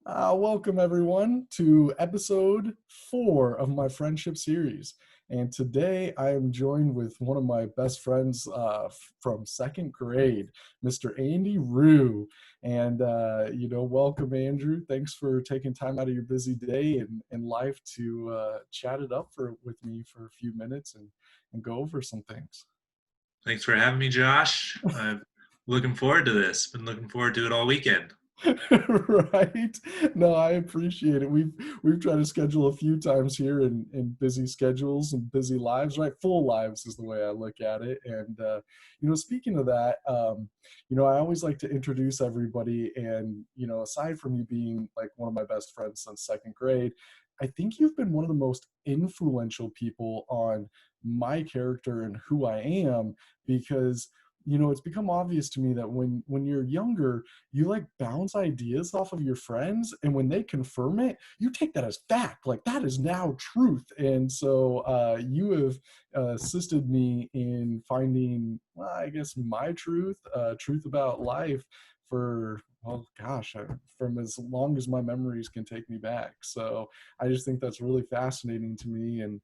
Welcome, everyone, to episode 4 of my friendship series. And today I am joined with one of my best friends from second grade, Mr. Andy Rue. And welcome, Andrew. Thanks for taking time out of your busy day and life to chat it up with me for a few minutes and go over some things. Thanks for having me, Josh. I'm looking forward to this. Been looking forward to it all weekend. Right? No, I appreciate it. We've tried to schedule a few times here in busy schedules and busy lives, right? Full lives is the way I look at it. And speaking of that, I always like to introduce everybody. And aside from you being like one of my best friends since second grade, I think you've been one of the most influential people on my character and who I am because it's become obvious to me that when you're younger, you like bounce ideas off of your friends, and when they confirm it, you take that as fact, like that is now truth. And so you have assisted me in finding, well, I guess, my truth about life for, well, gosh, from as long as my memories can take me back. So I just think that's really fascinating to me, and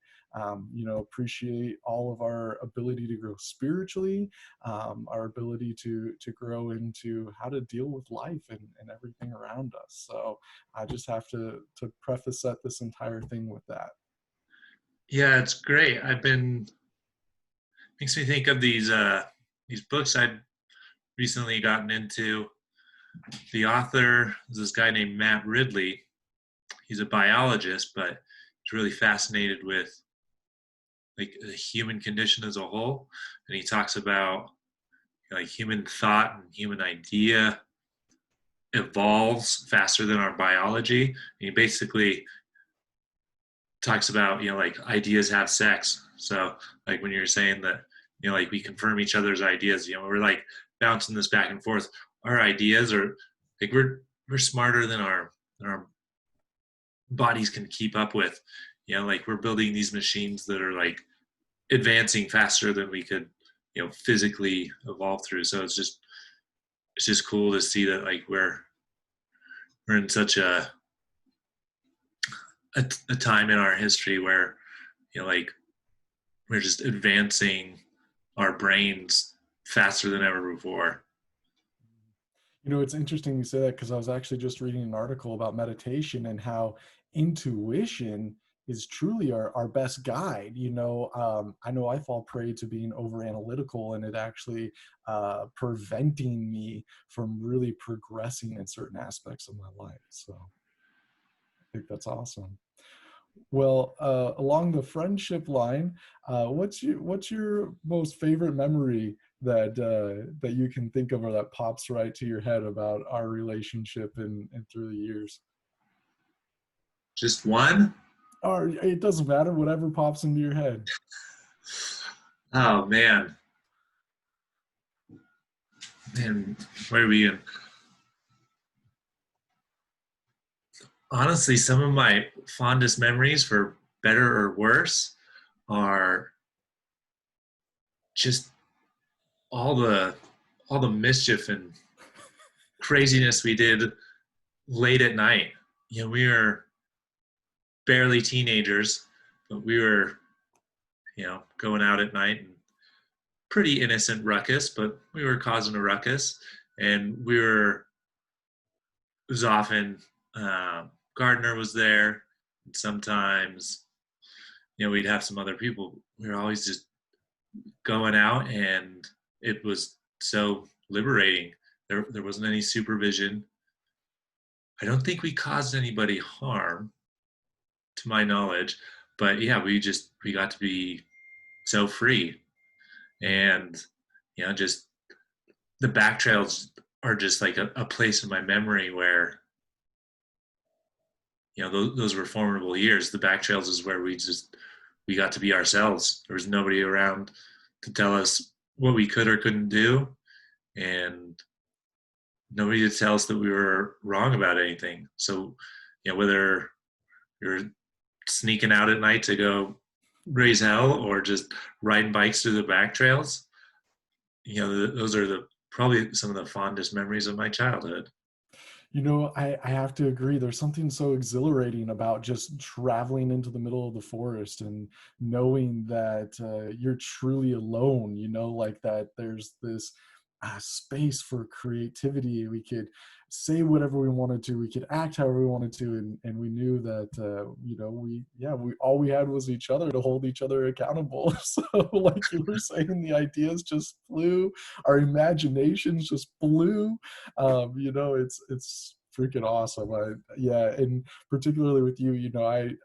appreciate all of our ability to grow spiritually, our ability to grow into how to deal with life and everything around us. So I just have to preface set this entire thing with that. Yeah, it's great. I've been makes me think of these books I'd recently gotten into. The author is this guy named Matt Ridley. He's a biologist, but he's really fascinated with like the human condition as a whole. And he talks about like human thought and human idea evolves faster than our biology. And he basically talks about like ideas have sex. So like when you're saying that like we confirm each other's ideas, we're like bouncing this back and forth. Our ideas are like we're smarter than our bodies can keep up with. Like we're building these machines that are like advancing faster than we could physically evolve through. So it's just cool to see that like we're in such a time in our history where like we're just advancing our brains faster than ever before. It's interesting you say that because I was actually just reading an article about meditation and how intuition is truly our best guide. I know I fall prey to being over analytical, and it actually preventing me from really progressing in certain aspects of my life. So I think that's awesome. Well, along the friendship line, what's your most favorite memory that you can think of or that pops right to your head about our relationship and through the years? Just one? Or it doesn't matter, whatever pops into your head. Oh man, where are we in? Honestly, some of my fondest memories, for better or worse, are just all the all the mischief and craziness we did late at night. We were barely teenagers, but we were going out at night and pretty innocent ruckus, but we were causing a ruckus, and it was often Gardner was there, and sometimes we'd have some other people. We were always just going out, and it was so liberating. There wasn't any supervision. I don't think we caused anybody harm, to my knowledge, but yeah, we got to be so free, and just the back trails are just like a place in my memory where those were formidable years. The back trails is where we got to be ourselves. There was nobody around to tell us what we could or couldn't do, and nobody to tell us that we were wrong about anything. So whether you're sneaking out at night to go raise hell or just riding bikes through the back trails, those are the probably some of the fondest memories of my childhood. I have to agree. There's something so exhilarating about just traveling into the middle of the forest and knowing that you're truly alone, like that there's this space for creativity. We could say whatever we wanted to, we could act however we wanted to, and we knew that, we all we had was each other to hold each other accountable. So, like you were saying, the ideas just flew, our imaginations just flew. It's freaking awesome. Yeah, and particularly with you,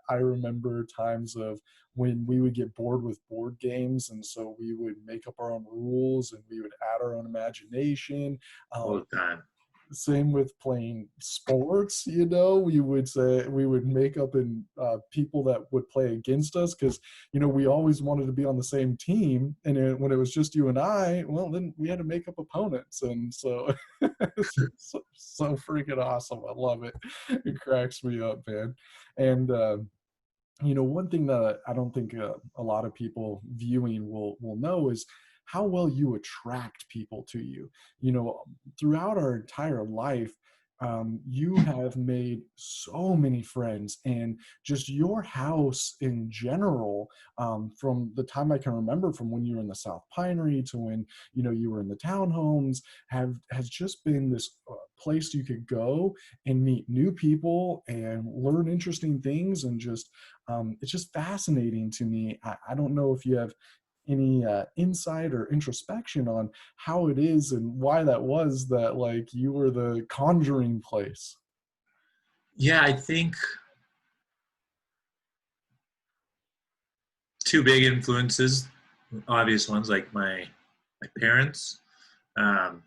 I remember times of when we would get bored with board games, and so we would make up our own rules and we would add our own imagination. all um, the time. Same with playing sports. We would make up in people that would play against us, because we always wanted to be on the same team, and when it was just you and I, well, then we had to make up opponents. And so it's so freaking awesome. I love it. It cracks me up, man. And one thing that I don't think a lot of people viewing will know is how well you attract people to you. Throughout our entire life, you have made so many friends, and just your house in general, from the time I can remember, from when you were in the South Pinery to when you were in the townhomes, has just been this place you could go and meet new people and learn interesting things, and just it's just fascinating to me. I don't know if you have any insight or introspection on how it is and why that was, that like you were the conjuring place. Yeah, I think two big influences, obvious ones like my parents, um,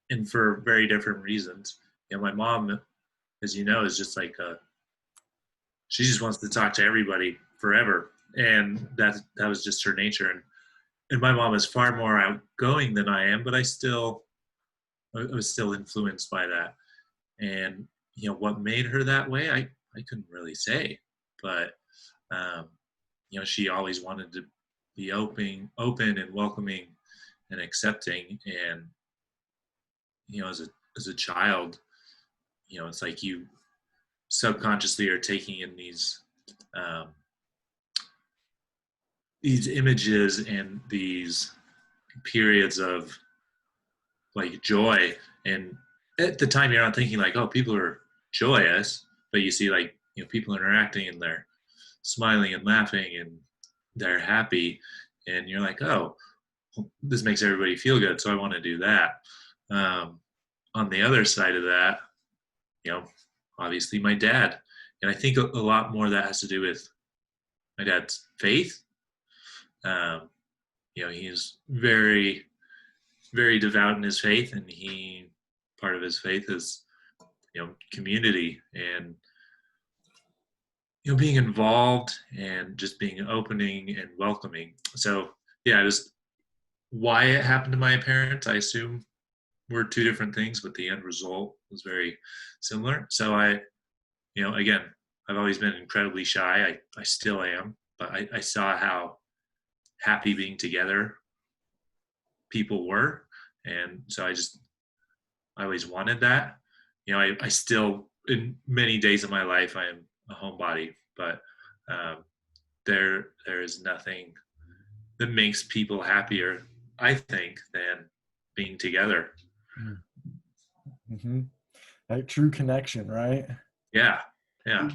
and for very different reasons. My mom, as you know, is just like she just wants to talk to everybody forever, and that was just her nature. And my mom is far more outgoing than I am, but I was still influenced by that. And what made her that way, I couldn't really say, but um, she always wanted to be open and welcoming and accepting. And as a child, it's like you subconsciously are taking in um, these images and these periods of like joy. And at the time, you're not thinking like, oh, people are joyous, but you see like people interacting and they're smiling and laughing and they're happy, and you're like, oh, this makes everybody feel good, so I want to do that. Um, on the other side of that, you know, obviously my dad, and I think a lot more of that has to do with my dad's faith. Um, he's very, very devout in his faith, and part of his faith is community and being involved and just being opening and welcoming. So yeah, it was why it happened to my parents. I assume were two different things, but the end result was very similar. So again, I've always been incredibly shy. I still am, but I saw how happy being together people were. And so I always wanted that. I still, in many days of my life, I am a homebody, but um, there is nothing that makes people happier, I think, than being together. Mm-hmm. That true connection, right? Yeah, yeah,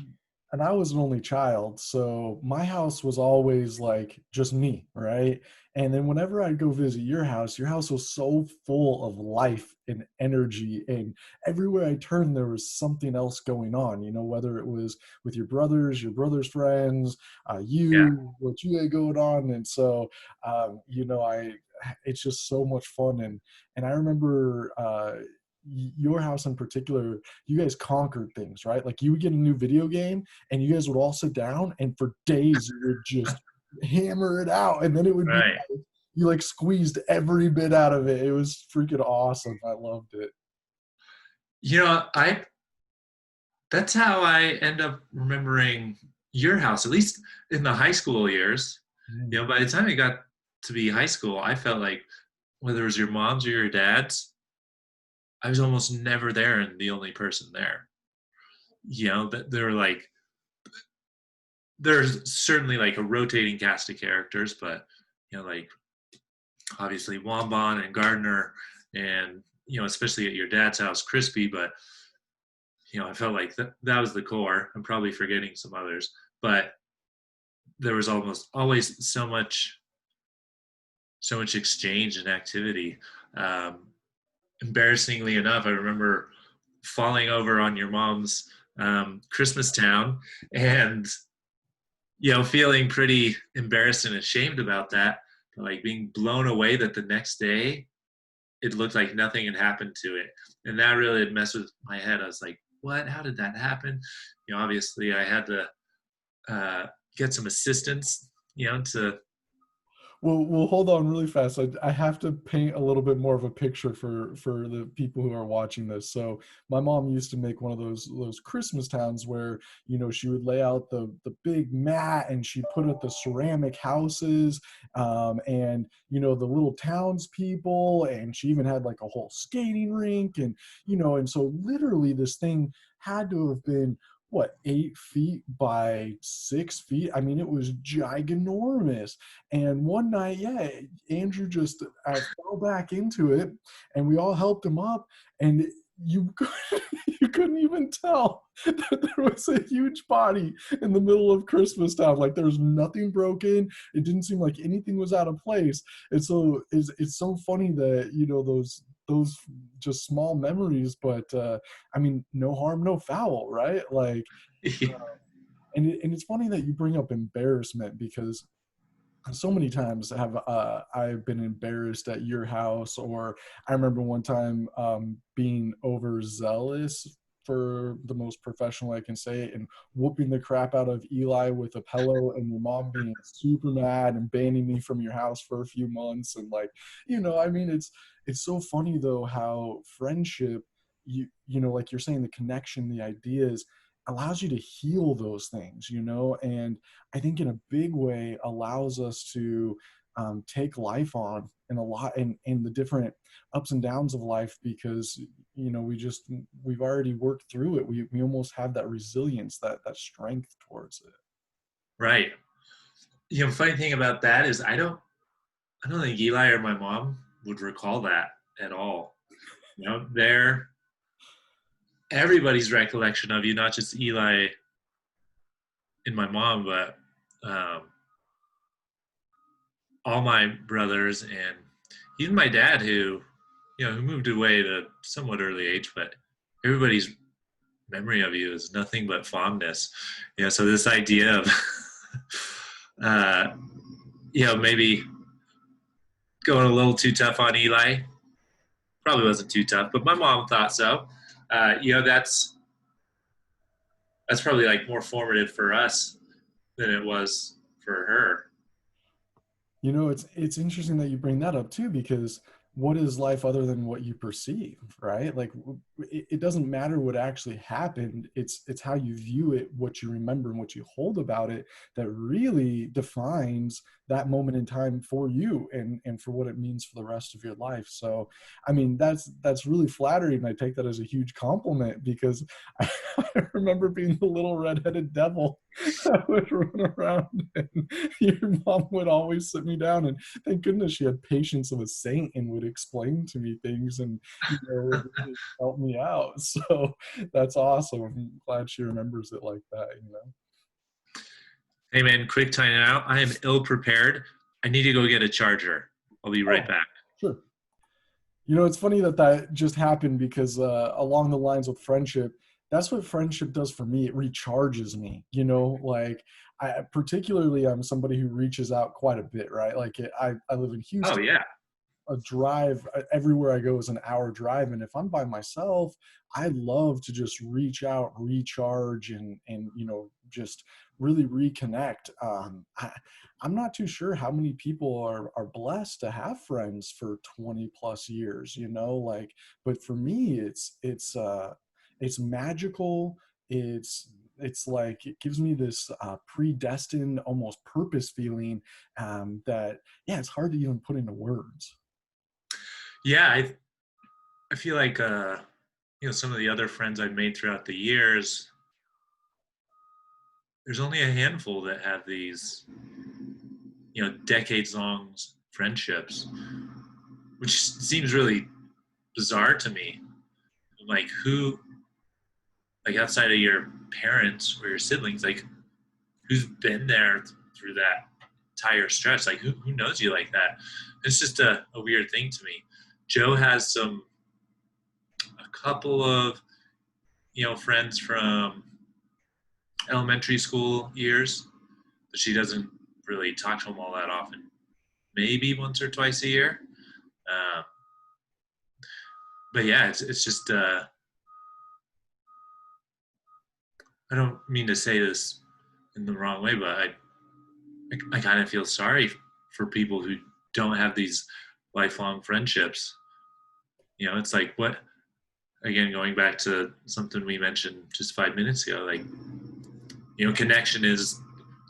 And I was an only child, so my house was always like just me, right? And then whenever I'd go visit your house was so full of life and energy, and everywhere I turned there was something else going on, whether it was with your brother's friends, yeah. what you had going on. And so I it's just so much fun. And I remember your house in particular, you guys conquered things, right? Like you would get a new video game and you guys would all sit down, and for days you would just hammer it out, and then it would be Right. like, you like squeezed every bit out of it. It was freaking awesome. I loved it. I that's how I end up remembering your house, at least in the high school years. Mm. By the time I got to be high school, I felt like whether it was your mom's or your dad's, I was almost never there and the only person there. That they're like, there's certainly like a rotating cast of characters, but like obviously Wambon and Gardner, and especially at your dad's house, Crispy. But I felt like that was the core. I'm probably forgetting some others, but there was almost always so much exchange and activity. Um, Embarrassingly enough, I remember falling over on your mom's Christmas town, and feeling pretty embarrassed and ashamed about that, like being blown away that the next day it looked like nothing had happened to it, and that really had messed with my head. I was like, "What? How did that happen?" Obviously, I had to get some assistance, to Well, hold on really fast. I have to paint a little bit more of a picture for the people who are watching this. So my mom used to make one of those Christmas towns where she would lay out the big mat and she put up the ceramic houses, and the little townspeople, and she even had like a whole skating rink, and so literally this thing had to have been what, 8 feet by 6 feet. I mean, it was giganormous. And one night, yeah, Andrew just fell back into it, and we all helped him up. And you you couldn't even tell that there was a huge body in the middle of Christmas Town. Like there was nothing broken. It didn't seem like anything was out of place. And so it's so funny that those just small memories, but I mean, no harm, no foul, right? Like, and it's funny that you bring up embarrassment, because so many times have I've been embarrassed at your house, or I remember one time being overzealous, for the most professional I can say it, and whooping the crap out of Eli with a pillow, and your mom being super mad and banning me from your house for a few months. And like, I mean, it's so funny though how friendship, like you're saying, the connection, the ideas allows you to heal those things, and I think in a big way allows us to take life on in a lot, in the different ups and downs of life, because we've already worked through it. We almost have that resilience, that strength towards it. right. Funny thing about that is I don't think Eli or my mom would recall that at all. They're everybody's recollection of you, not just Eli and my mom, but um, all my brothers and even my dad, who moved away at a somewhat early age. But everybody's memory of you is nothing but fondness. So this idea of, uh, maybe going a little too tough on Eli, probably wasn't too tough, but my mom thought so. That's probably like more formative for us than it was for her. It's interesting that you bring that up too, because what is life other than what you perceive, right? Like it doesn't matter what actually happened. It's how you view it, what you remember, and what you hold about it, that really defines that moment in time for you, and for what it means for the rest of your life. So, I mean, that's really flattering, and I take that as a huge compliment, because I, I remember being the little redheaded devil that would run around, and your mom would always sit me down, and thank goodness she had patience of a saint and would explain to me things, and would really help me out. So that's awesome. I'm glad she remembers it like that. Hey man, quick time out. I am ill prepared. I need to go get a charger. I'll be right Oh, back. sure. It's funny that just happened, because along the lines with friendship, that's what friendship does for me. It recharges me. Like particularly, I'm somebody who reaches out quite a bit, right? Like I live in Oh Houston. yeah. A drive, everywhere I go is an hour drive, and if I'm by myself, I love to just reach out, recharge, and just really reconnect. I'm not too sure how many people are blessed to have friends for 20 plus years, like, but for me it's magical. It's like it gives me this predestined, almost purpose feeling, that, yeah, it's hard to even put into words. Yeah, I feel like some of the other friends I've made throughout the years, there's only a handful that have these decades long friendships, which seems really bizarre to me. Like who, like outside of your parents or your siblings, like who's been there through that entire stretch? Like who knows you like that? It's just a weird thing to me. Joe has a couple of friends from elementary school years, but she doesn't really talk to them all that often. Maybe once or twice a year. Um, but yeah, it's just I don't mean to say this in the wrong way, but I kind of feel sorry for people who don't have these lifelong friendships. It's like what, again, going back to something we mentioned just 5 minutes ago, like, connection is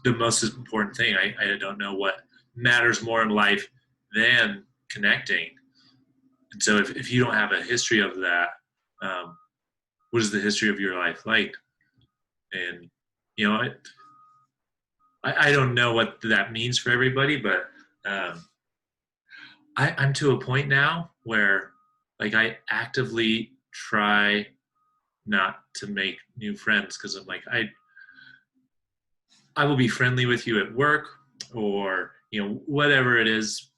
the most important thing. I don't know what matters more in life than connecting. And so if you don't have a history of that, um, what is the history of your life like? And, you know, I don't know what that means for everybody, but um, I'm to a point now where like I actively try not to make new friends because I'm like, I will be friendly with you at work or, whatever it is,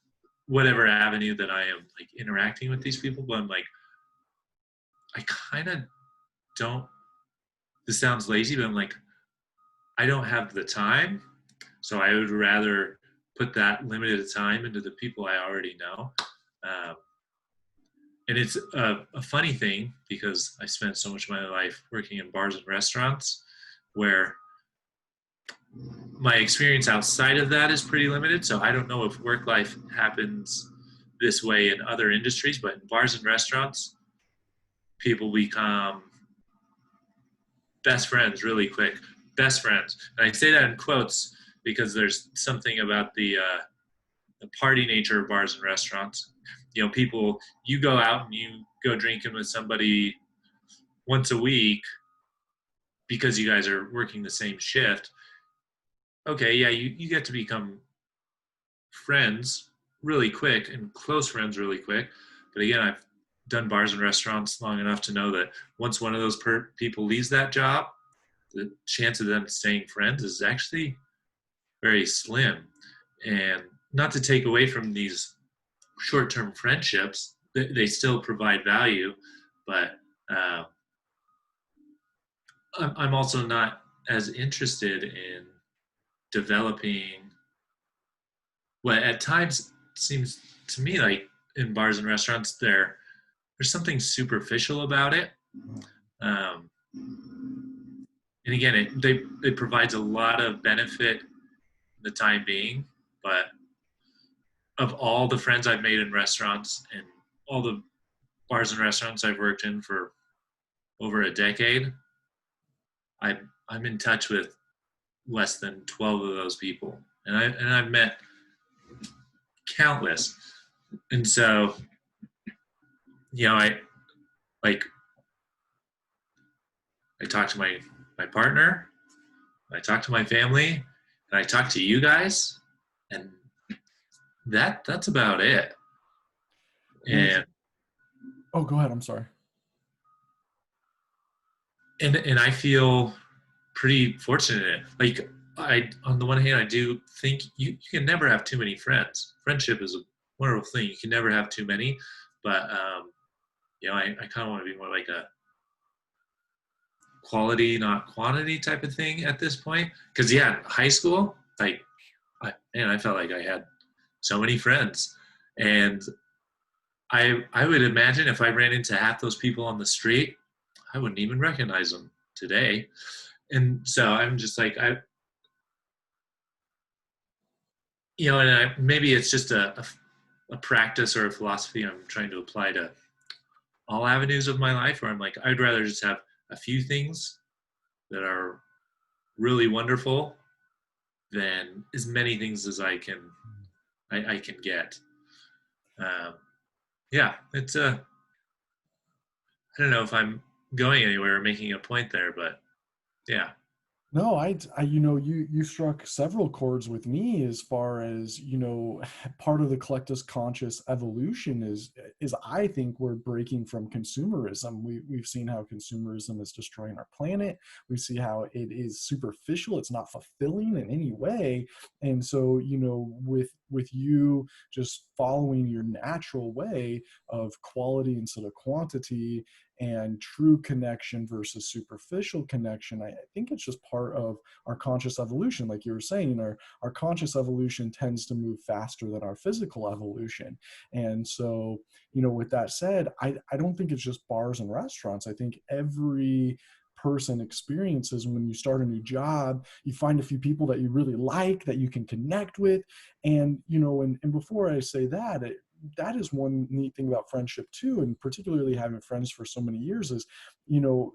whatever avenue that I am like interacting with these people. But I'm like, I kind of don't, this sounds lazy, but I'm like, I don't have the time. So I would rather put that limited time into the people I already know. Um, and it's a funny thing because I spent so much of my life working in bars and restaurants where my experience outside of that is pretty limited. So I don't know if work life happens this way in other industries, but in bars and restaurants, people become best friends really quick. Best friends. And I say that in quotes because there's something about the party nature of bars and restaurants. People, you go out and you go drinking with somebody once a week because you guys are working the same shift. Okay, yeah, you get to become friends really quick and close friends really quick. But again, I've done bars and restaurants long enough to know that once one of those people leaves that job, the chance of them staying friends is actually very slim. And not to take away from these short-term friendships, they still provide value, but uh, I'm also not as interested in developing what at times seems to me like in bars and restaurants there's something superficial about it. Um, and again, it provides a lot of benefit in the time being, but of all the friends I've made in restaurants and all the bars and restaurants I've worked in for over a decade, I'm in touch with less than 12 of those people, and I've met countless. And so, I like I talk to my partner, I talk to my family, and I talk to you guys, and that's about it. Well, And oh, go ahead. I'm sorry. and I feel pretty fortunate. Like on the one hand, I do think you can never have too many friends. Friendship is a wonderful thing. You can never have too many, but I kind of want to be more like a quality, not quantity type of thing at this point. Because yeah, high school, like, I felt like I had so many friends, and I would imagine if I ran into half those people on the street, I wouldn't even recognize them today. And so I'm just like maybe it's just a practice or a philosophy I'm trying to apply to all avenues of my life, where I'm like, I'd rather just have a few things that are really wonderful than as many things as I can get. Um, yeah, it's a I don't know if I'm going anywhere or making a point there, but yeah. No, you struck several chords with me as far as, part of the collective conscious evolution is I think we're breaking from consumerism. We've seen how consumerism is destroying our planet. We see how it is superficial. It's not fulfilling in any way. And so, with you just following your natural way of quality instead of quantity, and true connection versus superficial connection, I think it's just part of our conscious evolution. Like you were saying, our conscious evolution tends to move faster than our physical evolution. And so, with that said, I don't think it's just bars and restaurants. I think every person experiences when you start a new job, you find a few people that you really like, that you can connect with. And and before I say that, that is one neat thing about friendship too, and particularly having friends for so many years, is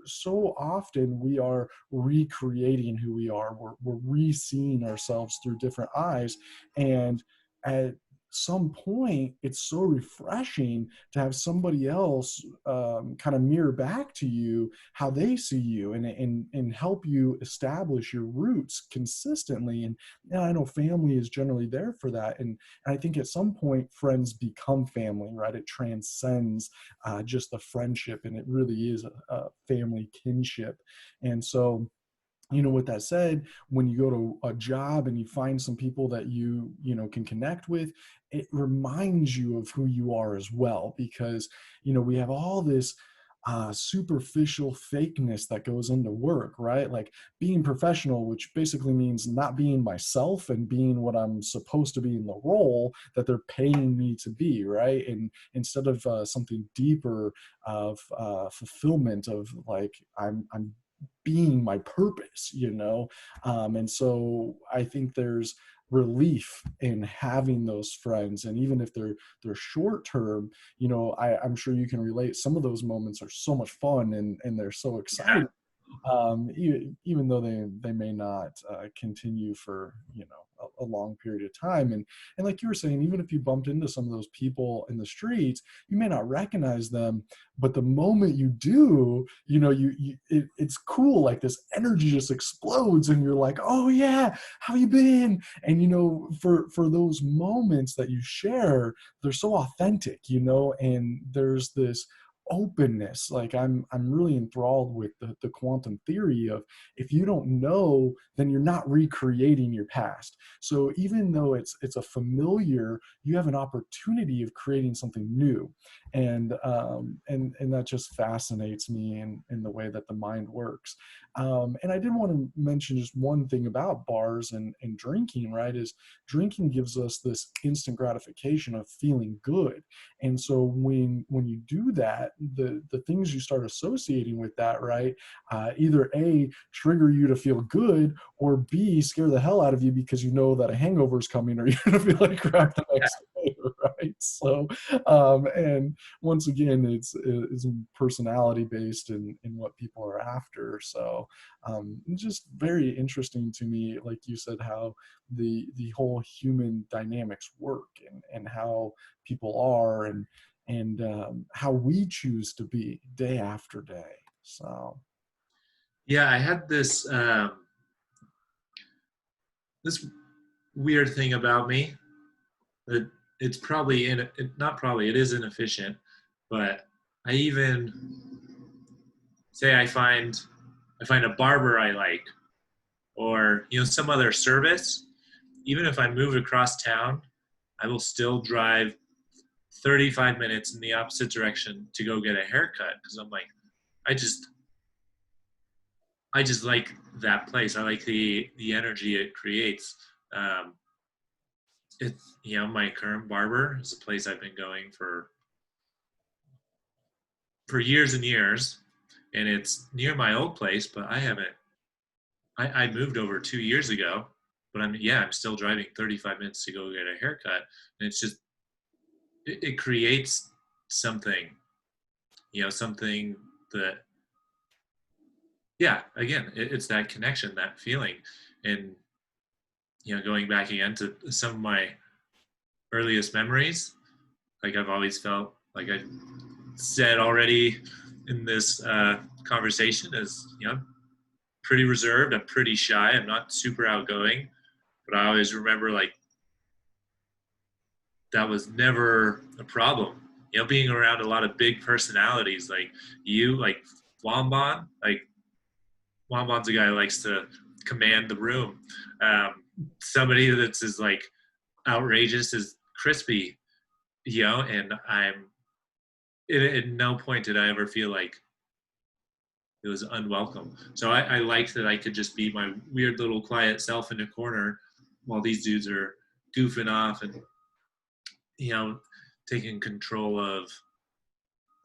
so often we are recreating who we are. We're re-seeing ourselves through different eyes, and at some point it's so refreshing to have somebody else kind of mirror back to you how they see you, and help you establish your roots consistently. And I know family is generally there for that. And I think at some point, friends become family, right? It transcends just the friendship, and it really is a family kinship. And so, with that said, when you go to a job and you find some people that can connect with, it reminds you of who you are as well, because we have all this superficial fakeness that goes into work, right? Like being professional, which basically means not being myself and being what I'm supposed to be in the role that they're paying me to be, right? And instead of something deeper of fulfillment of like I'm being my purpose, and so I think there's relief in having those friends, and even if they're short term, I'm sure you can relate. Some of those moments are so much fun, and they're so Yeah. exciting, even though they may not continue for a long period of time. And like you were saying, even if you bumped into some of those people in the streets, you may not recognize them, but the moment you do, it's cool. Like this energy just explodes, and you're like, oh yeah, how you been? And for those moments that you share, they're so authentic, and there's this openness. Like I'm really enthralled with the quantum theory of, if you don't know, then you're not recreating your past. So even though it's a familiar, you have an opportunity of creating something new. And that just fascinates me in the way that the mind works. And I did want to mention just one thing about bars and drinking, right? Is drinking gives us this instant gratification of feeling good. And so when you do that, the things you start associating with that, right, either A, trigger you to feel good, or B, scare the hell out of you because you know that a hangover is coming, or you're gonna feel like crap the next day, right? So, and once again, it's personality based in what people are after. So, it's just very interesting to me, like you said, how the whole human dynamics work, and how people are, and how we choose to be day after day. So Yeah, I had this weird thing about me that it's probably not probably, it is inefficient, but I even say I find a barber I like, or some other service. Even if I move across town, I will still drive 35 minutes in the opposite direction to go get a haircut, because I'm like, I just I just like that place. I like the energy it creates. Um, my current barber is a place I've been going for years and years, and it's near my old place, but I haven't. I moved over 2 years ago, but I'm still driving 35 minutes to go get a haircut, and it's just it creates something, something that, yeah, again, it's that connection, that feeling. And going back again to some of my earliest memories, like I've always felt, like I said already, in this conversation is, you know, I'm pretty reserved. I'm pretty shy. I'm not super outgoing, but I always remember like that was never a problem. You know, being around a lot of big personalities like you, like Wambon, like Wambon's a guy who likes to command the room. Somebody that's as like outrageous as Crispy, you know, and at no point did I ever feel like it was unwelcome. So I liked that I could just be my weird little quiet self in a corner while these dudes are goofing off and, you know, taking control of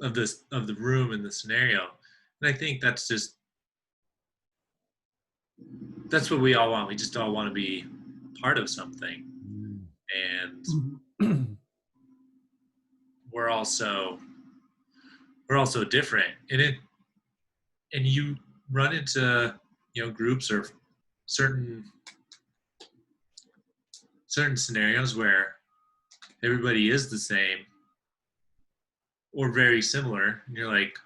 the room and the scenario. And I think that's what we all want. We just all want to be part of something. And we're also we're also different. And you run into, you know, groups or certain certain scenarios where everybody is the same or very similar, and you're like,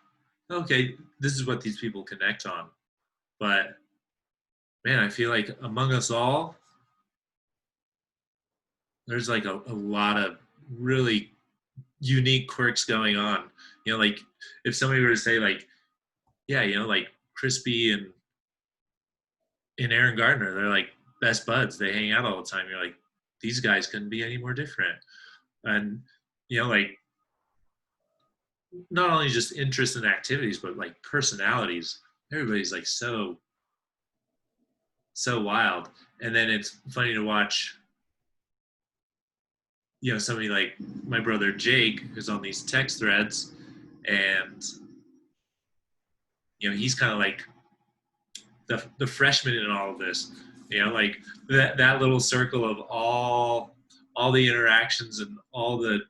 okay, this is what these people connect on. But man, I feel like among us all, there's like a lot of really unique quirks going on. You know, like if somebody were to say like, yeah, you know, like Crispy and Aaron Gardner, they're like best buds. They hang out all the time. You're like, these guys couldn't be any more different. And you know, like not only just interests and activities, but like personalities. Everybody's like so wild. And then it's funny to watch, you know, somebody like my brother Jake, who's on these text threads, and you know, he's kind of like the freshman in all of this. You know, like that little circle of all the interactions and all the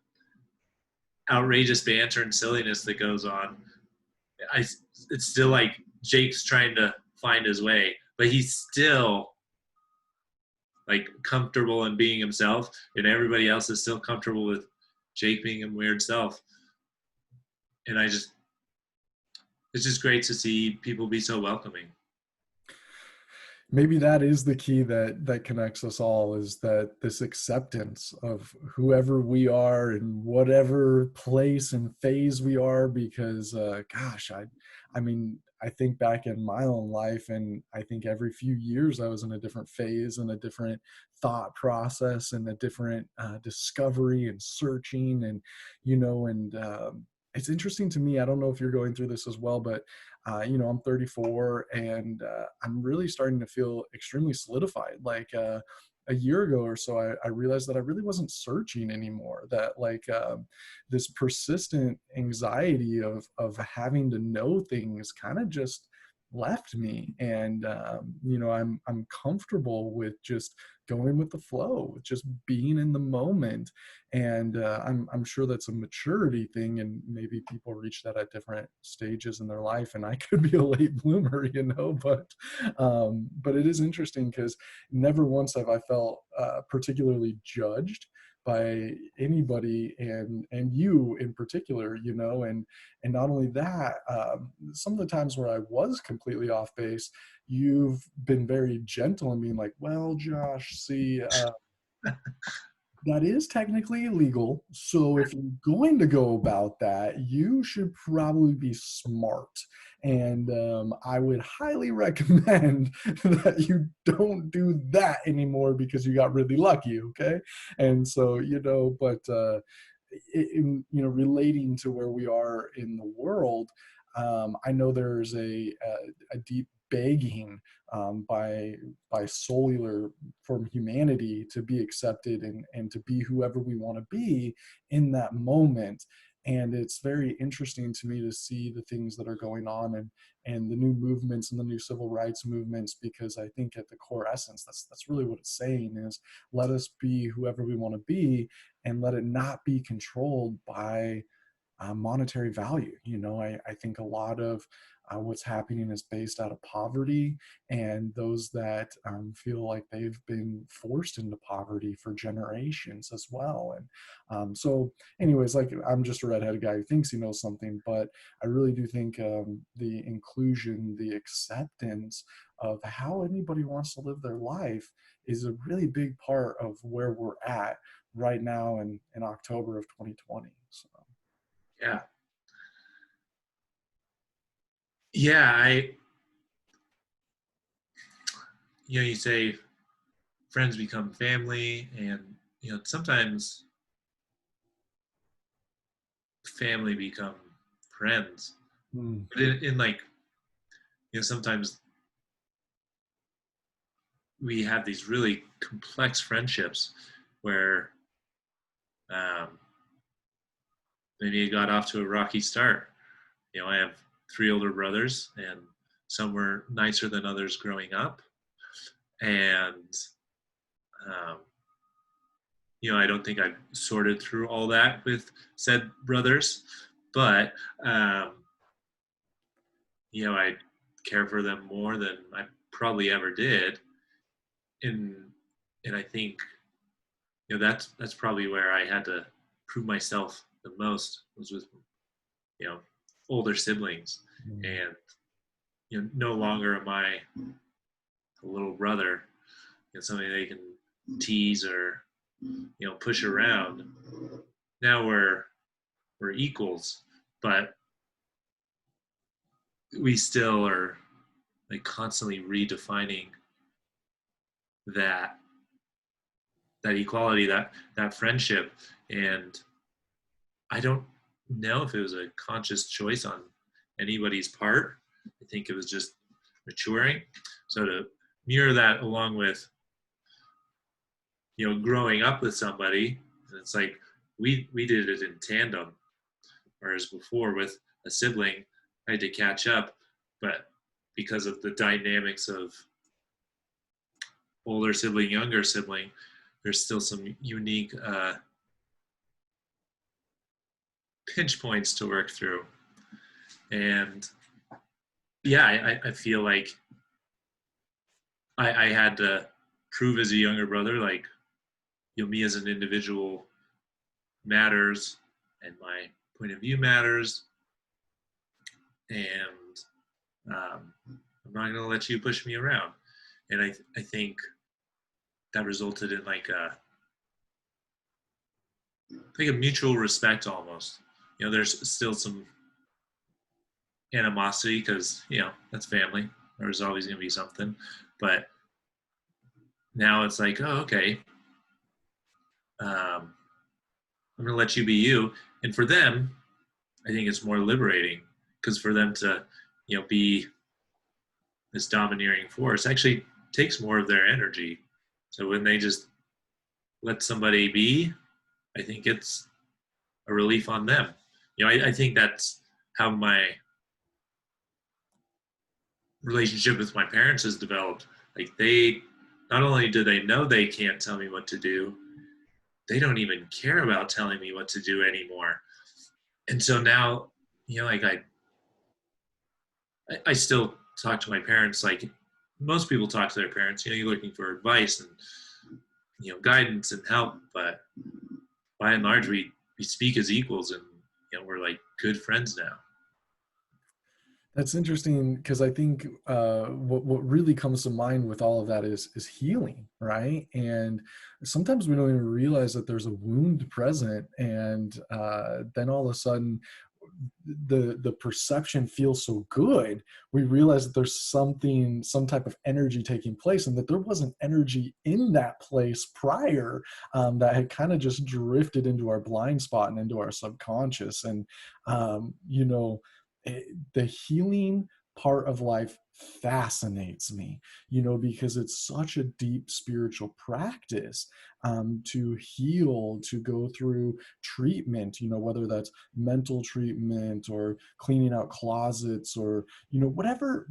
outrageous banter and silliness that goes on. I it's still like Jake's trying to find his way, but he's still like comfortable in being himself, and everybody else is still comfortable with Jake being a weird self. And it's just great to see people be so welcoming. Maybe that is the key that connects us all, is that this acceptance of whoever we are in whatever place and phase we are. Because gosh, I mean, I think back in my own life, and I think every few years I was in a different phase and a different thought process and a different discovery and searching. And it's interesting to me, I don't know if you're going through this as well, but I'm 34, and I'm really starting to feel extremely solidified. Like a year ago or so, I realized that I really wasn't searching anymore. That like this persistent anxiety of having to know things kind of just left me. And I'm comfortable with just going with the flow, with just being in the moment. And I'm sure that's a maturity thing, and maybe people reach that at different stages in their life, and I could be a late bloomer, but it is interesting because never once have I felt particularly judged by anybody, and you in particular. And not only that, some of the times where I was completely off base, you've been very gentle and being like, well, Josh, see, that is technically illegal. So if you're going to go about that, you should probably be smart. And I would highly recommend that you don't do that anymore because you got really lucky. Okay. And so, relating to where we are in the world, I know there's a deep begging by cellular from humanity to be accepted and to be whoever we want to be in that moment. And it's very interesting to me to see the things that are going on, and the new movements and the new civil rights movements, because I think at the core essence, that's really what it's saying is, let us be whoever we want to be, and let it not be controlled by monetary value. I think a lot of what's happening is based out of poverty, and those that feel like they've been forced into poverty for generations as well. And so anyways, like, I'm just a redheaded guy who thinks he knows something, but I really do think the inclusion, the acceptance of how anybody wants to live their life is a really big part of where we're at right now in October of 2020. So. Yeah. Yeah, you say friends become family, and sometimes family become friends. Mm. But in like, sometimes we have these really complex friendships where um, maybe it got off to a rocky start. I have three older brothers, and some were nicer than others growing up, and um, I don't think I've sorted through all that with said brothers, but um, I care for them more than I probably ever did, and I think that's probably where I had to prove myself the most, was with you know older siblings. Mm. And no longer am I a little brother, somebody they can tease or push around. Now we're equals, but we still are like constantly redefining that equality, that friendship. And I don't know if it was a conscious choice on anybody's part. I think it was just maturing. So to mirror that along with growing up with somebody, it's like we did it in tandem. Whereas before with a sibling, I had to catch up, but because of the dynamics of older sibling, younger sibling, there's still some unique pinch points to work through. And yeah, I feel like I had to prove as a younger brother, like, me as an individual matters, and my point of view matters, and I'm not going to let you push me around. And I think that resulted in like a mutual respect almost. There's still some animosity because that's family. There's always going to be something, but now it's like, oh, okay, I'm going to let you be you. And for them, I think it's more liberating, because for them to be this domineering force actually takes more of their energy. So when they just let somebody be, I think it's a relief on them. I think that's how my relationship with my parents has developed. Like, they not only do they know they can't tell me what to do, they don't even care about telling me what to do anymore. And so now, like I still talk to my parents like most people talk to their parents. You're looking for advice and guidance and help, but by and large, we speak as equals, and we're like good friends now. That's interesting, because I think what really comes to mind with all of that is healing, right? And sometimes we don't even realize that there's a wound present, and then all of a sudden, the perception feels so good. We realize that there's some type of energy taking place, and that there wasn't energy in that place prior, that had kind of just drifted into our blind spot and into our subconscious. And you know the healing part of life fascinates me, because it's such a deep spiritual practice, to heal, to go through treatment, whether that's mental treatment or cleaning out closets, or whatever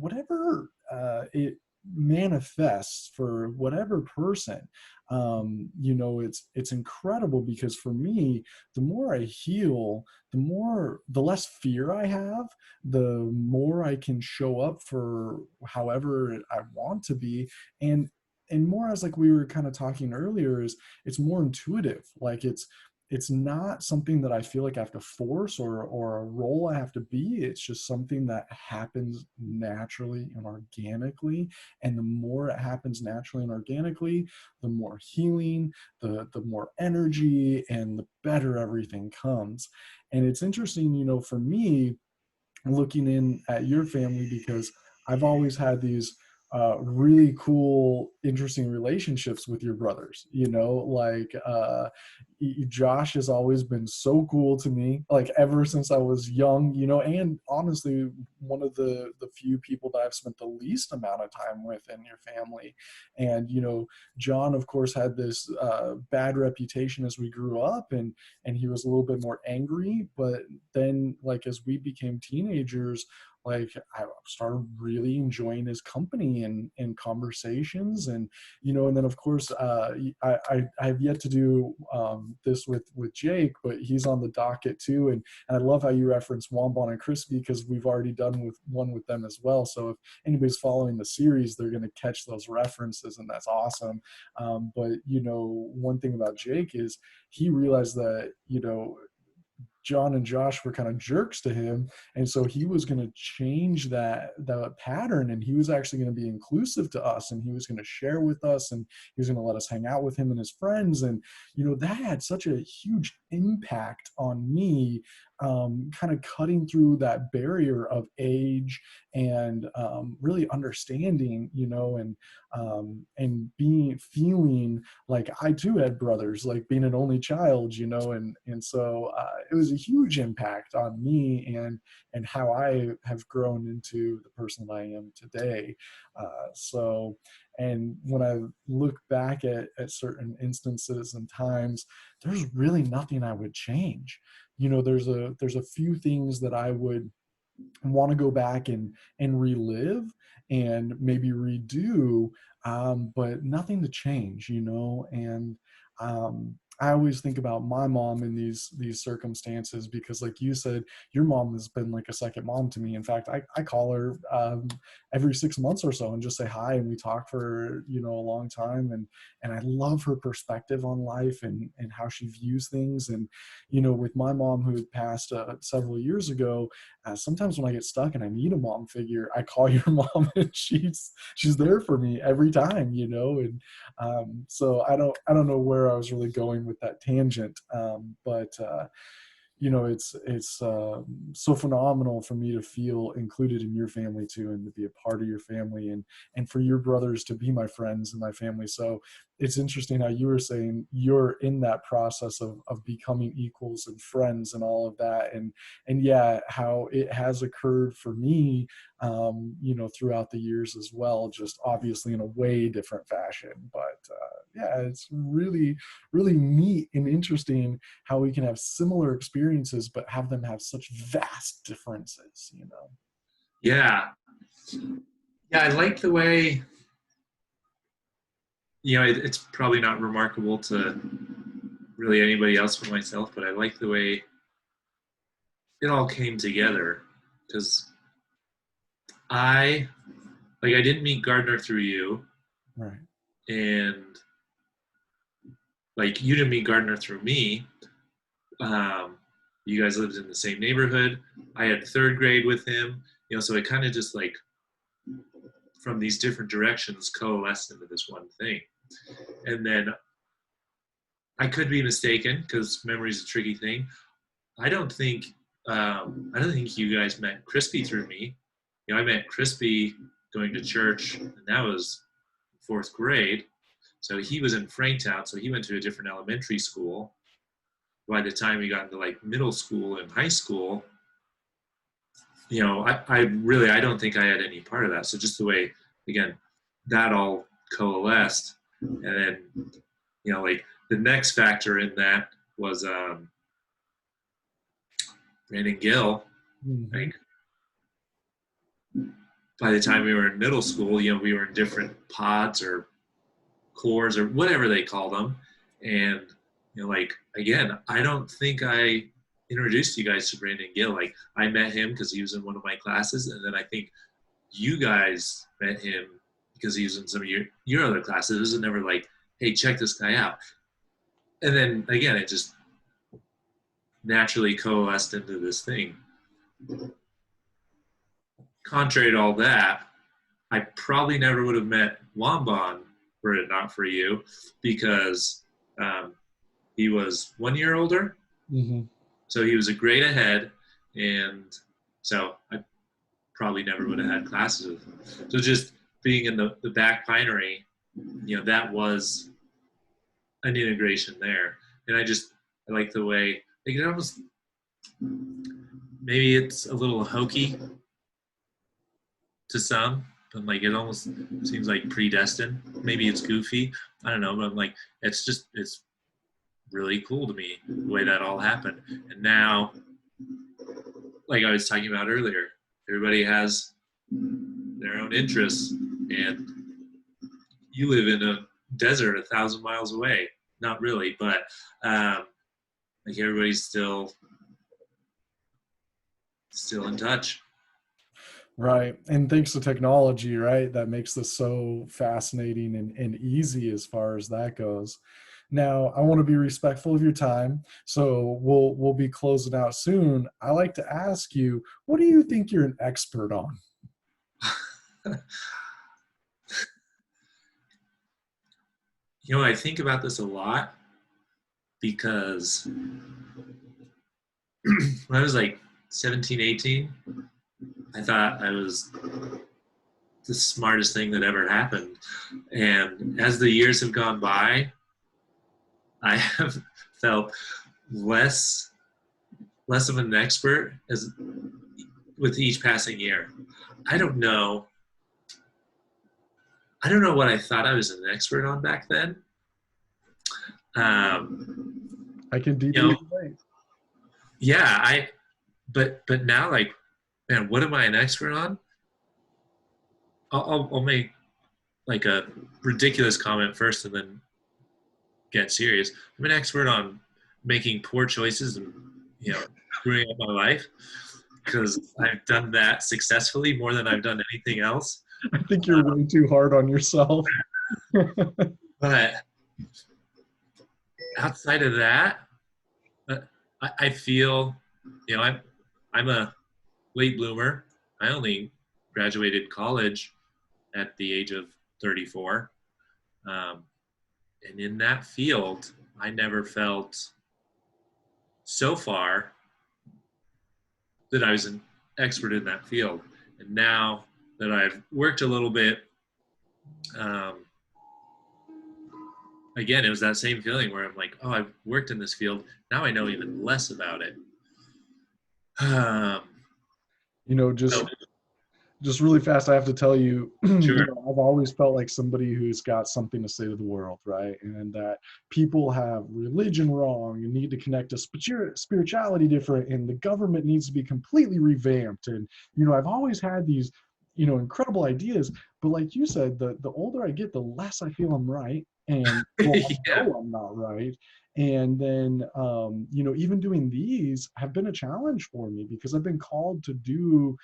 it manifests for whatever person, it's incredible, because for me, the more I heal, the less fear I have, the more I can show up for however I want to be. And more, as like we were kind of talking earlier, is it's more intuitive. Like it's not something that I feel like I have to force, or a role I have to be. It's just something that happens naturally and organically. And the more it happens naturally and organically, the more healing, the more energy, and the better everything comes. And it's interesting, for me, looking in at your family, because I've always had these really cool, interesting relationships with your brothers. Like Josh has always been so cool to me, like ever since I was young. And honestly, one of the few people that I've spent the least amount of time with in your family. And John, of course, had this bad reputation as we grew up, and he was a little bit more angry. But then, like, as we became teenagers, like, I started really enjoying his company and conversations. And then, of course, I have yet to do this with Jake, but he's on the docket too. And I love how you reference Wambon and Crispy, because we've already done one with them as well. So if anybody's following the series, they're going to catch those references, and that's awesome. But one thing about Jake is he realized that John and Josh were kind of jerks to him, and so he was going to change that pattern, and he was actually going to be inclusive to us, and he was going to share with us, and he was going to let us hang out with him and his friends. And that had such a huge impact on me, kind of cutting through that barrier of age, and really understanding, and feeling like I too had brothers, like being an only child. And so it was a huge impact on me, and how I have grown into the person that I am today. So, and when I look back at certain instances and times, there's really nothing I would change. There's a few things that I would want to go back and relive and maybe redo, but nothing to change. And I always think about my mom in these circumstances, because, like you said, your mom has been like a second mom to me. In fact, I call her every 6 months or so and just say hi, and we talk for a long time. And I love her perspective on life, and how she views things. And with my mom, who had passed several years ago, sometimes when I get stuck and I need a mom figure, I call your mom, and she's there for me every time. And so I don't know where I was really going with that tangent, but it's so phenomenal for me to feel included in your family too, and to be a part of your family, and for your brothers to be my friends and my family. So it's interesting how you were saying you're in that process of becoming equals and friends and all of that. And yeah, how it has occurred for me, throughout the years as well, just obviously in a way different fashion. But yeah, it's really, really neat and interesting how we can have similar experiences, but have them have such vast differences. Yeah. Yeah, I like the way, it's probably not remarkable to really anybody else but myself, but I like the way it all came together, because I I didn't meet Gardner through you, Right. and like you didn't meet Gardner through me. You guys lived in the same neighborhood. I had third grade with him, so it kind of just like from these different directions coalesced into this one thing. And then I could be mistaken, because memory is a tricky thing. I don't think you guys met Crispy through me. I met Crispy going to church, and that was fourth grade. So he was in Franktown, so he went to a different elementary school. By the time we got into like middle school and high school, I don't think I had any part of that. So just the way, again, that all coalesced. And then, like the next factor in that was Brandon Gill. Mm-hmm. Like, by the time we were in middle school, we were in different pods or cores or whatever they call them. And, like, again, I don't think I introduced you guys to Brandon Gill. Like, I met him because he was in one of my classes. And then I think you guys met him because he was in some of your other classes. It was never like, hey, check this guy out. And then, again, it just naturally coalesced into this thing. Contrary to all that, I probably never would have met Wamban were it not for you, because he was 1 year older. Mm-hmm. So he was a grade ahead. And so I probably never would have had classes with him. So just being in the back pinery, that was an integration there. And I like the way, like, it almost, maybe it's a little hokey to some, but like it almost seems like predestined. Maybe it's goofy. I don't know, but I'm like, it's really cool to me the way that all happened. And now, like I was talking about earlier, everybody has their own interests, and you live in a desert 1,000 miles away. Not really, but like everybody's still in touch. Right. And thanks to technology, right, that makes this so fascinating and easy as far as that goes. Now, I want to be respectful of your time, so we'll be closing out soon. I like to ask you, what do you think you're an expert on? I think about this a lot because when I was like 17, 18, I thought I was the smartest thing that ever happened. And as the years have gone by, I have felt less of an expert as with each passing year. I don't know what I thought I was an expert on back then. I can deeply relate. Yeah, but now, like, man, what am I an expert on? I'll make like a ridiculous comment first and then get serious. I'm an expert on making poor choices and screwing up my life, because I've done that successfully more than I've done anything else. I think you're way too hard on yourself. But outside of that, I feel, I'm a late bloomer. I only graduated college at the age of 34. And in that field, I never felt so far that I was an expert in that field. And now that I've worked a little bit, again, it was that same feeling where I'm like, oh, I've worked in this field. Now I know even less about it. So, just really fast, I have to tell you, sure. I've always felt like somebody who's got something to say to the world, right? And that people have religion wrong and need to connect to spirituality different, and the government needs to be completely revamped. And, I've always had these, incredible ideas. But like you said, the older I get, the less I feel I'm right. And well, I Yeah. know I'm not right. And then, even doing these have been a challenge for me because I've been called to do,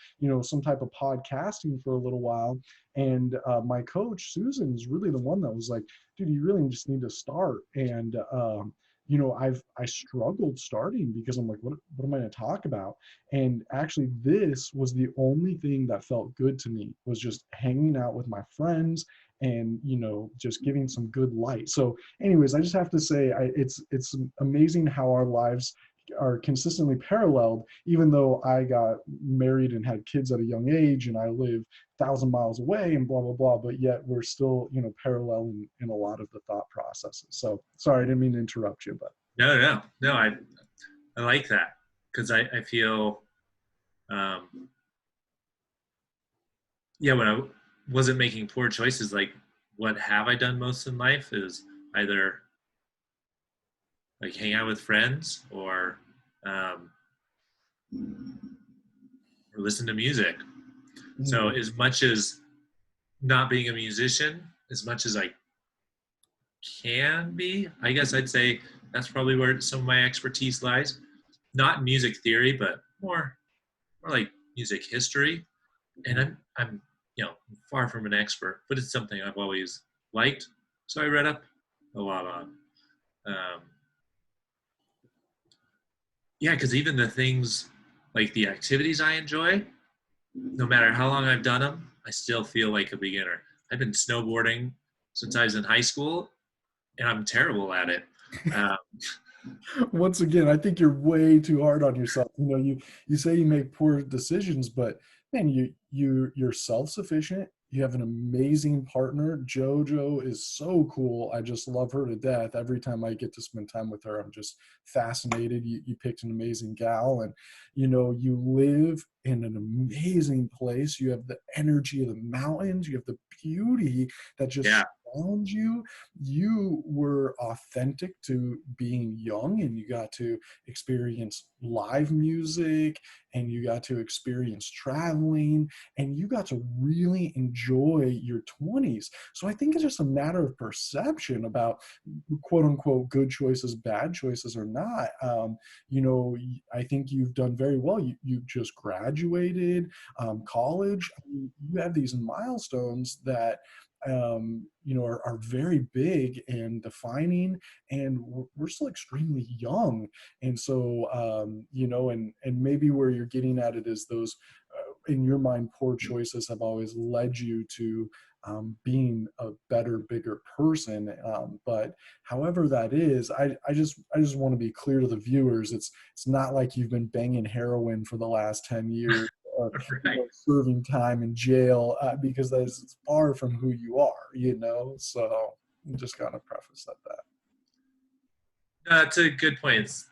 some type of podcasting for a little while. And my coach, Susan, is really the one that was like, dude, you really just need to start. And, I struggled starting because I'm like, what am I going to talk about? And actually, this was the only thing that felt good to me, was just hanging out with my friends and, just giving some good light. So anyways, I just have to say, it's amazing how our lives are consistently paralleled, even though I got married and had kids at a young age and I live 1,000 miles away and blah, blah, blah, but yet we're still, parallel in a lot of the thought processes. So sorry, I didn't mean to interrupt you, but. No, I like that, because I feel, when I wasn't making poor choices, like, what have I done most in life is either like hang out with friends or listen to music. So Mm. as much as not being a musician, as much as I can be, I guess I'd say that's probably where some of my expertise lies. Not in music theory, but more like music history. And I'm far from an expert, but it's something I've always liked. So I read up a lot on. Um, yeah, because even the things like the activities I enjoy, no matter how long I've done them, I still feel like a beginner. I've been snowboarding since I was in high school, and I'm terrible at it. Uh, Once again, I think you're way too hard on yourself. You say you make poor decisions, but man, you're self-sufficient. You have an amazing partner. Jojo is so cool. I just love her to death. Every time I get to spend time with her, I'm just fascinated. You picked an amazing gal, and you live in an amazing place. You have the energy of the mountains. You have the beauty that just yeah, surrounds you. You were authentic to being young, and you got to experience live music, and you got to experience traveling, and you got to really enjoy your 20s. So I think it's just a matter of perception about quote unquote good choices, bad choices, or not. I think you've done very well. You just graduated college. You have these milestones that are very big and defining, and we're still extremely young. And so, and maybe where you're getting at it is those, in your mind, poor choices have always led you to being a better, bigger person. But however that is, I just want to be clear to the viewers. It's not like you've been banging heroin for the last 10 years, or right. serving time in jail, because that's far from who you are. So I'm just gotta preface that. That's a good point. It's,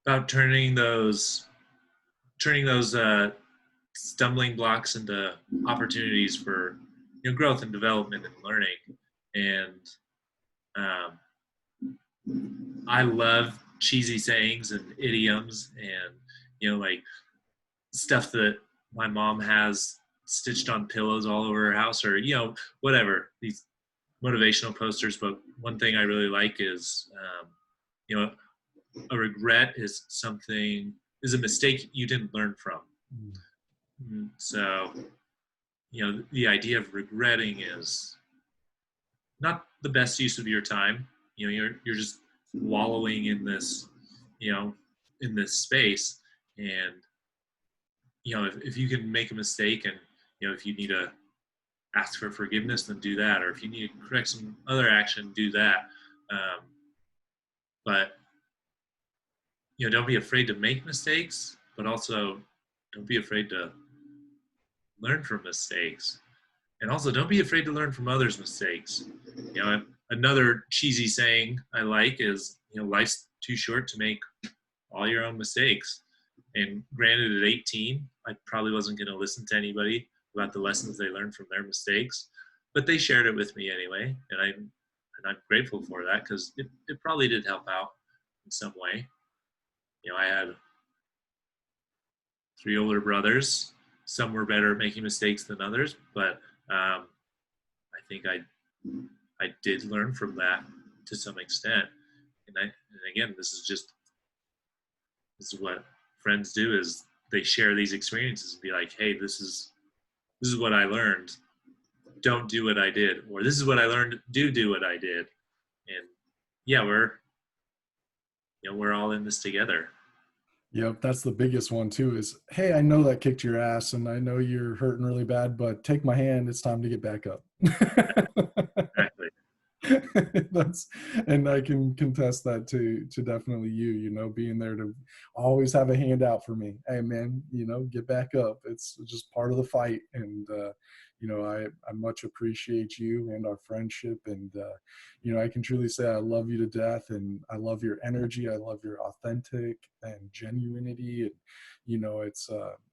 about turning those stumbling blocks into opportunities for growth and development and learning. And um, I love cheesy sayings and idioms and like stuff that my mom has stitched on pillows all over her house, or whatever, these motivational posters. But one thing I really like is you know a regret is a mistake you didn't learn from. So the idea of regretting is not the best use of your time. You're just wallowing in this, you know, in this space. And if you can make a mistake, and if you need to ask for forgiveness, then do that. Or if you need to correct some other action, do that. Um, but don't be afraid to make mistakes, but also don't be afraid to learn from mistakes. And also, don't be afraid to learn from others' mistakes. Another cheesy saying I like is, life's too short to make all your own mistakes. And granted, at 18, I probably wasn't going to listen to anybody about the lessons they learned from their mistakes, but they shared it with me anyway, and I'm grateful for that, because it probably did help out in some way. I had 3 older brothers. Some were better at making mistakes than others, but I think I did learn from that to some extent. And again, this is what friends do, is they share these experiences and be like, hey, this is what I learned. Don't do what I did, or this is what I learned. Do what I did. And yeah, we're all in this together. Yep, that's the biggest one too, is, hey, I know that kicked your ass and I know you're hurting really bad, but take my hand, it's time to get back up. Exactly. That's, and I can contest that to definitely being there to always have a hand out for me. Hey man, get back up. It's just part of the fight. And I much appreciate you and our friendship. And I can truly say I love you to death, and I love your energy. I love your authentic and genuinity. And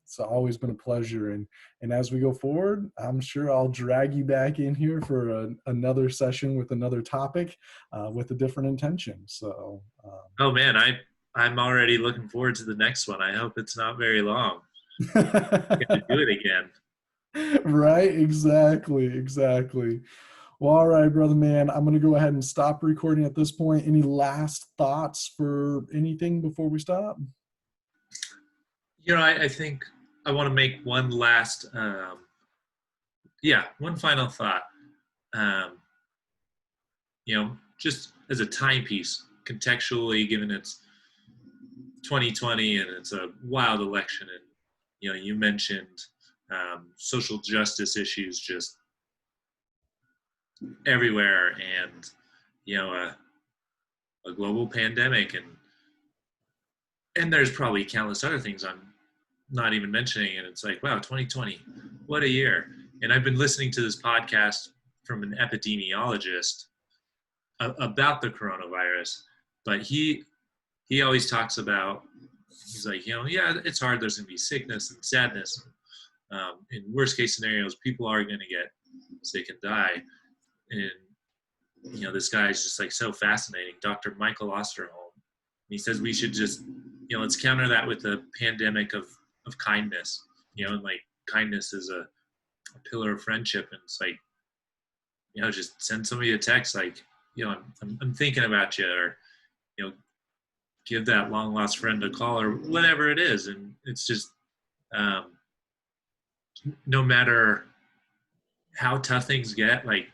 it's always been a pleasure. And as we go forward, I'm sure I'll drag you back in here for another session with another topic, with a different intention. So, Oh man, I'm already looking forward to the next one. I hope it's not very long. Get to do it again. Right, exactly. Well, all right, brother man, I'm gonna go ahead and stop recording at this point. Any last thoughts for anything before we stop? I think I want to make one last, one final thought. Um, just as a timepiece, contextually, given it's 2020 and it's a wild election, and you mentioned social justice issues just everywhere, and a global pandemic, and there's probably countless other things I'm not even mentioning, and it's like, wow, 2020, what a year. And I've been listening to this podcast from an epidemiologist about the coronavirus, but he always talks about, he's like, yeah, it's hard, there's going to be sickness and sadness. In worst case scenarios, people are going to get sick and die. And this guy is just like so fascinating, Dr. Michael Osterholm. He says we should just, let's counter that with a pandemic of kindness, and like kindness is a pillar of friendship. And it's like, just send somebody a text like, I'm thinking about you, or, give that long lost friend a call, or whatever it is. And it's just, no matter how tough things get, like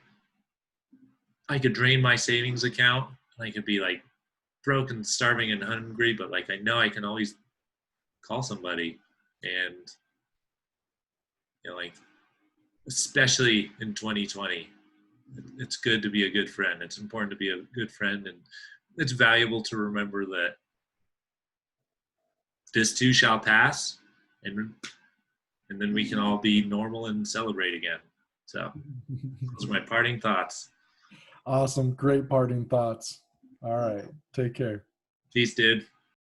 I could drain my savings account, and I could be like broken, starving, and hungry, but like I know I can always call somebody. And like, especially in 2020, it's good to be a good friend. It's important to be a good friend, and it's valuable to remember that this too shall pass, and then we can all be normal and celebrate again. So those are my parting thoughts. Awesome. Great parting thoughts. All right. Take care. Peace, dude.